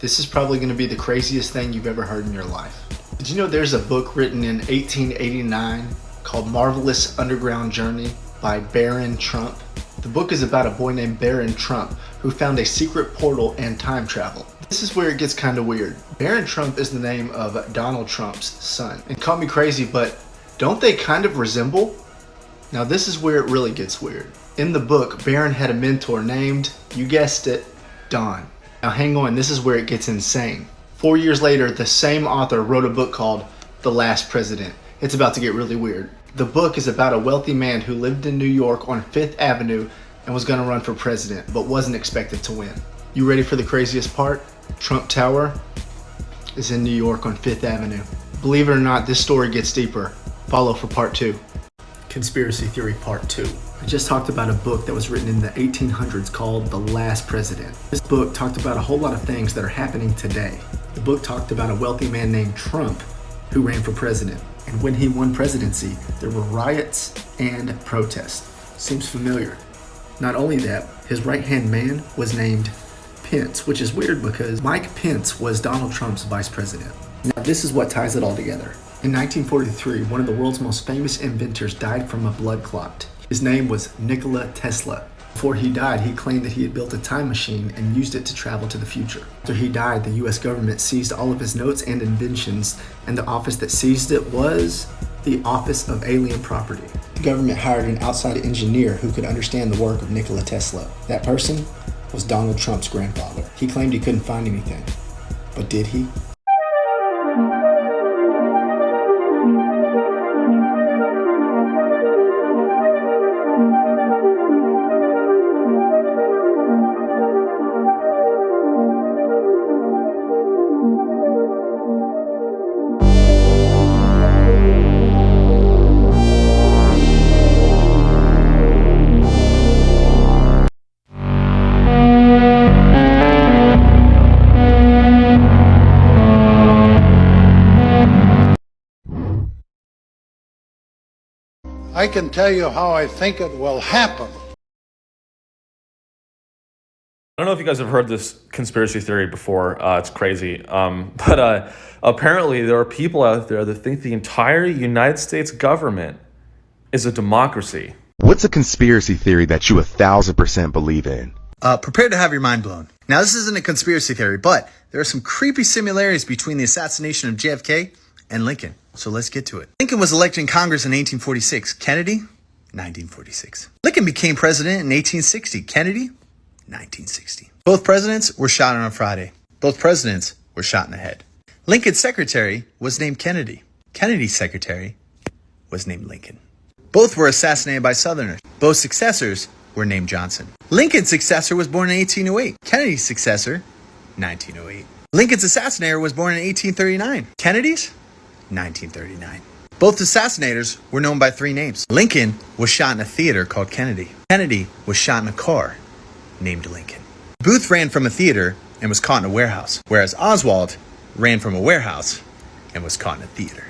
This is probably going to be the craziest thing you've ever heard in your life. Did you know there's a book written in 1889 called Marvelous Underground Journey by Baron Trump? The book is about a boy named Baron Trump who found a secret portal and time travel. This is where it gets kind of weird. Baron Trump is the name of Donald Trump's son. And call me crazy, but don't they kind of resemble? Now this is where it really gets weird. In the book, Baron had a mentor named, you guessed it, Don. Now hang on, this is where it gets insane. 4 years later, the same author wrote a book called The Last President. It's about to get really weird. The book is about a wealthy man who lived in New York on 5th Avenue and was going to run for president, but wasn't expected to win. You ready for the craziest part? Trump Tower is in New York on 5th Avenue. Believe it or not, this story gets deeper. Follow for part 2. Conspiracy Theory Part 2. I just talked about a book that was written in the 1800s called The Last President. This book talked about a whole lot of things that are happening today. The book talked about a wealthy man named Trump who ran for president. And when he won presidency, there were riots and protests. Seems familiar. Not only that, his right-hand man was named Pence, which is weird because Mike Pence was Donald Trump's vice president. Now this is what ties it all together. In 1943, one of the world's most famous inventors died from a blood clot. His name was Nikola Tesla. Before he died, he claimed that he had built a time machine and used it to travel to the future. After he died, the US government seized all of his notes and inventions, and the office that seized it was the Office of Alien Property. The government hired an outside engineer who could understand the work of Nikola Tesla. That person was Donald Trump's grandfather. He claimed he couldn't find anything, but did he? I can tell you how I think it will happen. I don't know if you guys have heard this conspiracy theory before. It's crazy. But apparently there are people out there that think the entire United States government is a democracy. What's a conspiracy theory that you 1,000% believe in? Prepare to have your mind blown. Now, this isn't a conspiracy theory, but there are some creepy similarities between the assassination of JFK and Lincoln. So let's get to it. Lincoln was elected in Congress in 1846. Kennedy, 1946. Lincoln became president in 1860. Kennedy, 1960. Both presidents were shot on a Friday. Both presidents were shot in the head. Lincoln's secretary was named Kennedy. Kennedy's secretary was named Lincoln. Both were assassinated by Southerners. Both successors were named Johnson. Lincoln's successor was born in 1808. Kennedy's successor, 1908. Lincoln's assassinator was born in 1839. Kennedy's, 1939. Both assassinators were known by 3 names. Lincoln was shot in a theater called Kennedy. Kennedy was shot in a car named Lincoln. Booth ran from a theater and was caught in a warehouse, whereas Oswald ran from a warehouse and was caught in a theater.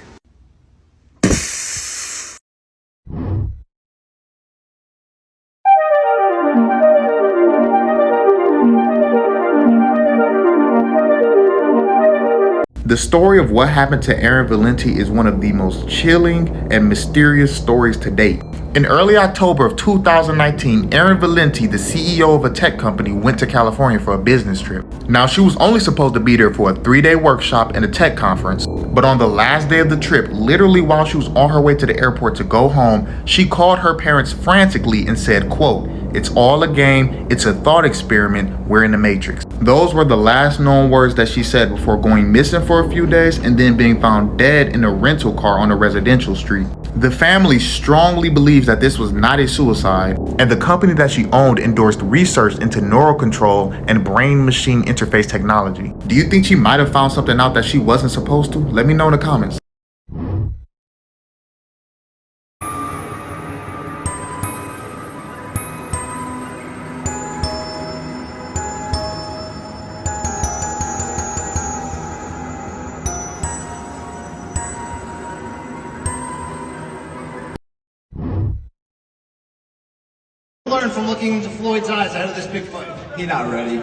The story of what happened to Aaron Valenti is one of the most chilling and mysterious stories to date. In early October of 2019, Aaron Valenti, the CEO of a tech company, went to California for a business trip. Now, she was only supposed to be there for a 3-day workshop and a tech conference, but on the last day of the trip, literally while she was on her way to the airport to go home, she called her parents frantically and said, quote, "It's all a game, it's a thought experiment, we're in the Matrix." Those were the last known words that she said before going missing for a few days and then being found dead in a rental car on a residential street. The family strongly believes that this was not a suicide, and the company that she owned endorsed research into neural control and brain-machine interface technology. Do you think she might have found something out that she wasn't supposed to? Let me know in the comments. Learn from looking into Floyd's eyes ahead of this big fight. He's not ready.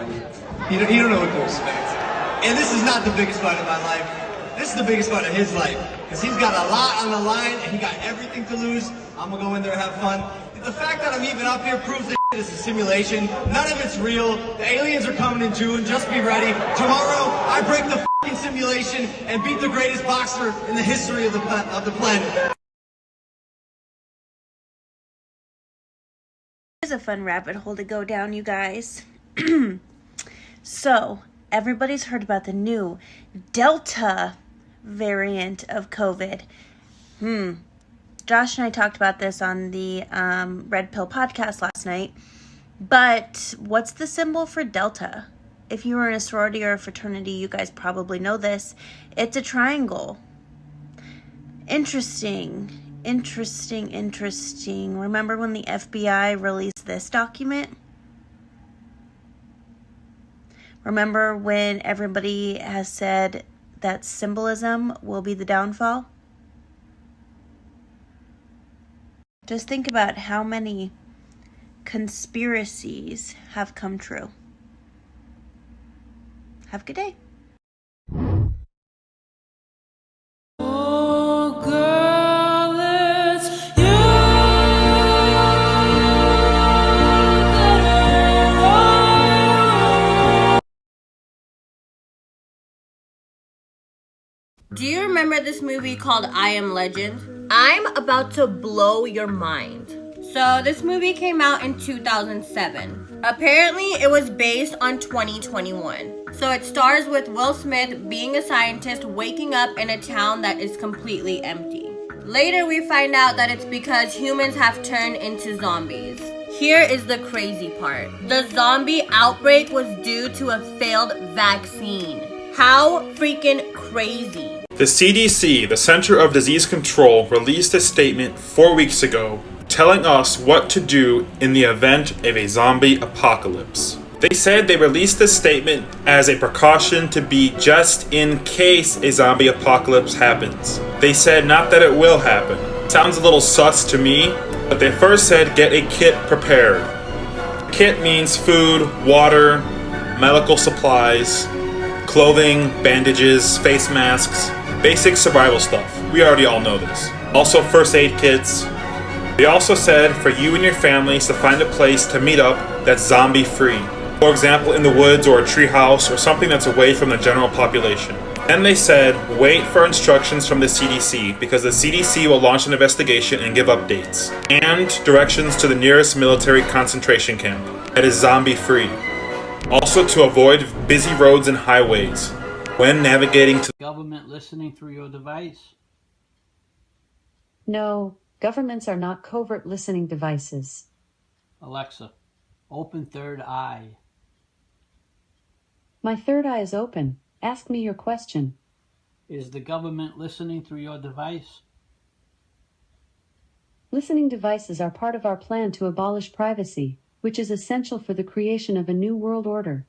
He don't know what to expect. And this is not the biggest fight of my life. This is the biggest fight of his life. Because he's got a lot on the line and he got everything to lose. I'm gonna go in there and have fun. The fact that I'm even up here proves that is a simulation. None of it's real. The aliens are coming in June. Just be ready. Tomorrow, I break the fucking simulation and beat the greatest boxer in the history of the planet. Here's a fun rabbit hole to go down, you guys. So, everybody's heard about the new Delta variant of COVID. Josh and I talked about this on the Red Pill podcast last night. But what's the symbol for Delta? If you were in a sorority or a fraternity, you guys probably know this. It's a triangle. Interesting. Remember when the FBI released this document? Remember when everybody has said that symbolism will be the downfall? Just think about how many conspiracies have come true. Have a good day. Do you remember this movie called I Am Legend? I'm about to blow your mind. So this movie came out in 2007. Apparently it was based on 2021. So it stars with Will Smith being a scientist waking up in a town that is completely empty. Later we find out that it's because humans have turned into zombies. Here is the crazy part. The zombie outbreak was due to a failed vaccine. How freaking crazy. The CDC, the Center of Disease Control, released a statement 4 weeks ago telling us what to do in the event of a zombie apocalypse. They said they released this statement as a precaution to be just in case a zombie apocalypse happens. They said not that it will happen. Sounds a little sus to me, but they first said get a kit prepared. Kit means food, water, medical supplies, clothing, bandages, face masks, basic survival stuff. We already all know this. Also first aid kits. They also said for you and your families to find a place to meet up that's zombie free. For example, in the woods or a treehouse or something that's away from the general population. And they said wait for instructions from the CDC because the CDC will launch an investigation and give updates. And directions to the nearest military concentration camp that is zombie free. Also to avoid busy roads and highways when navigating to government listening through your device? No, governments are not covert listening devices. Alexa, open third eye. My third eye is open. Ask me your question. Is the government listening through your device? Listening devices are part of our plan to abolish privacy, which is essential for the creation of a new world order.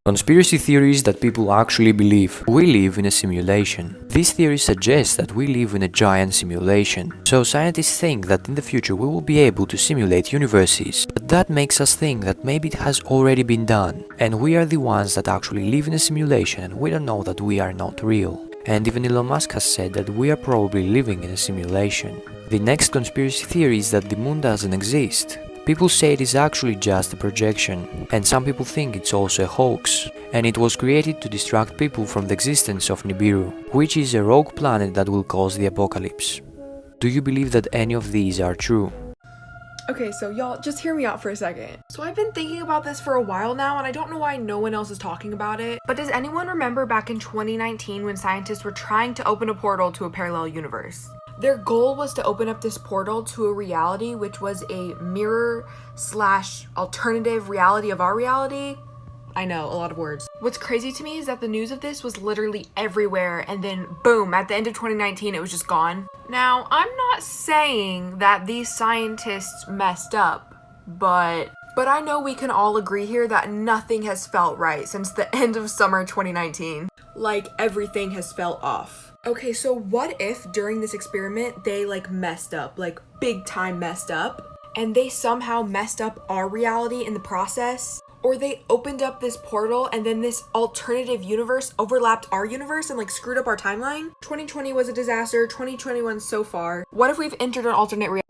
Conspiracy theories that people actually believe. We live in a simulation. These theories suggest that we live in a giant simulation. So scientists think that in the future we will be able to simulate universes. But that makes us think that maybe it has already been done. And we are the ones that actually live in a simulation and we don't know that we are not real. And even Elon Musk has said that we are probably living in a simulation. The next conspiracy theory is that the moon doesn't exist. People say it is actually just a projection, and some people think it's also a hoax, and it was created to distract people from the existence of Nibiru, which is a rogue planet that will cause the apocalypse. Do you believe that any of these are true? Okay, so y'all, just hear me out for a second. So I've been thinking about this for a while now, and I don't know why no one else is talking about it. But does anyone remember back in 2019 when scientists were trying to open a portal to a parallel universe? Their goal was to open up this portal to a reality which was a mirror/alternative reality of our reality. I know, a lot of words. What's crazy to me is that the news of this was literally everywhere, and then boom, at the end of 2019 it was just gone. Now, I'm not saying that these scientists messed up, but I know we can all agree here that nothing has felt right since the end of summer 2019. like everything has fell off. Okay, so what if during this experiment they like messed up, like big time messed up, and they somehow messed up our reality in the process? Or they opened up this portal and then this alternative universe overlapped our universe and like screwed up our timeline? 2020 was a disaster, 2021 so far. What if we've entered an alternate reality?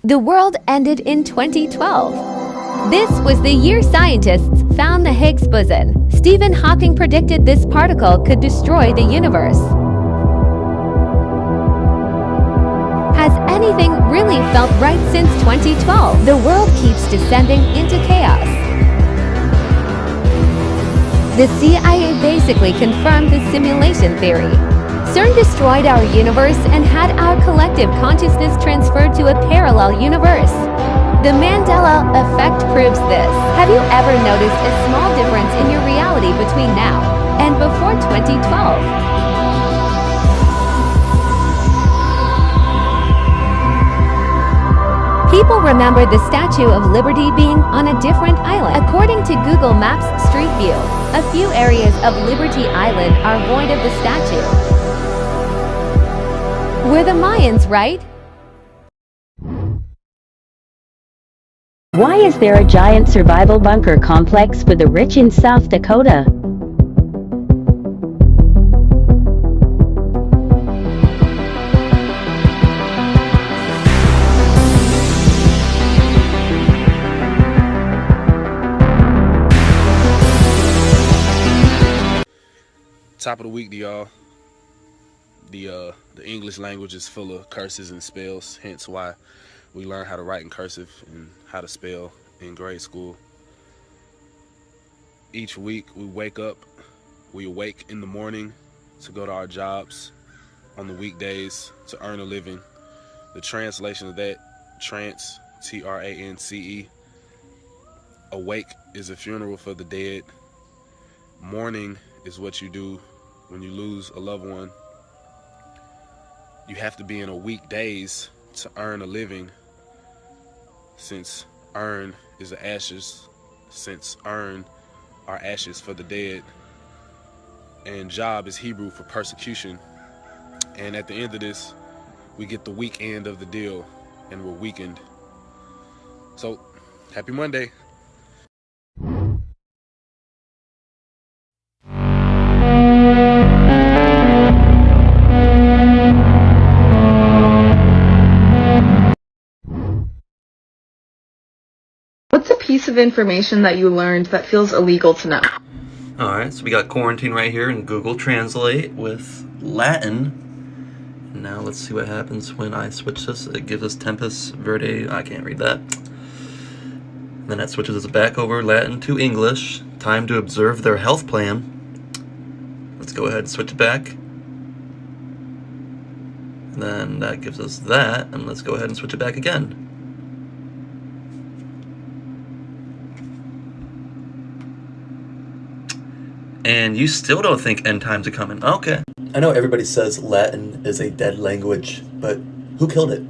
The world ended in 2012. This was the year scientists found the Higgs boson. Stephen Hawking predicted this particle could destroy the universe. Has anything really felt right since 2012? The world keeps descending into chaos. The CIA basically confirmed the simulation theory. CERN destroyed our universe and had our collective consciousness transferred to a parallel universe. The Mandela effect proves this. Have you ever noticed a small difference in your reality between now and before 2012? People remember the Statue of Liberty being on a different island. According to Google Maps Street View, a few areas of Liberty Island are void of the statue. Were the Mayans right? Why is there a giant survival bunker complex for the rich in South Dakota? Top of the week to y'all. The English language is full of curses and spells, hence why we learn how to write in cursive and how to spell in grade school. Each week we awake in the morning to go to our jobs on the weekdays to earn a living. The translation of that, trance, T-R-A-N-C-E, awake is a funeral for the dead. Mourning is what you do when you lose a loved one. You have to be in a weekdays to earn a living, since earn is the ashes, since earn are ashes for the dead, and job is Hebrew for persecution. And at the end of this, we get the weak end of the deal, and we're weakened. So, happy Monday. What's a piece of information that you learned that feels illegal to know? Alright, so we got quarantine right here in Google Translate with Latin. Now let's see what happens when I switch this. It gives us Tempus Verde. I can't read that. Then that switches us back over Latin to English. Time to observe their health plan. Let's go ahead and switch it back. And then that gives us that, and let's go ahead and switch it back again. And you still don't think end times are coming. Okay. I know everybody says Latin is a dead language, but who killed it?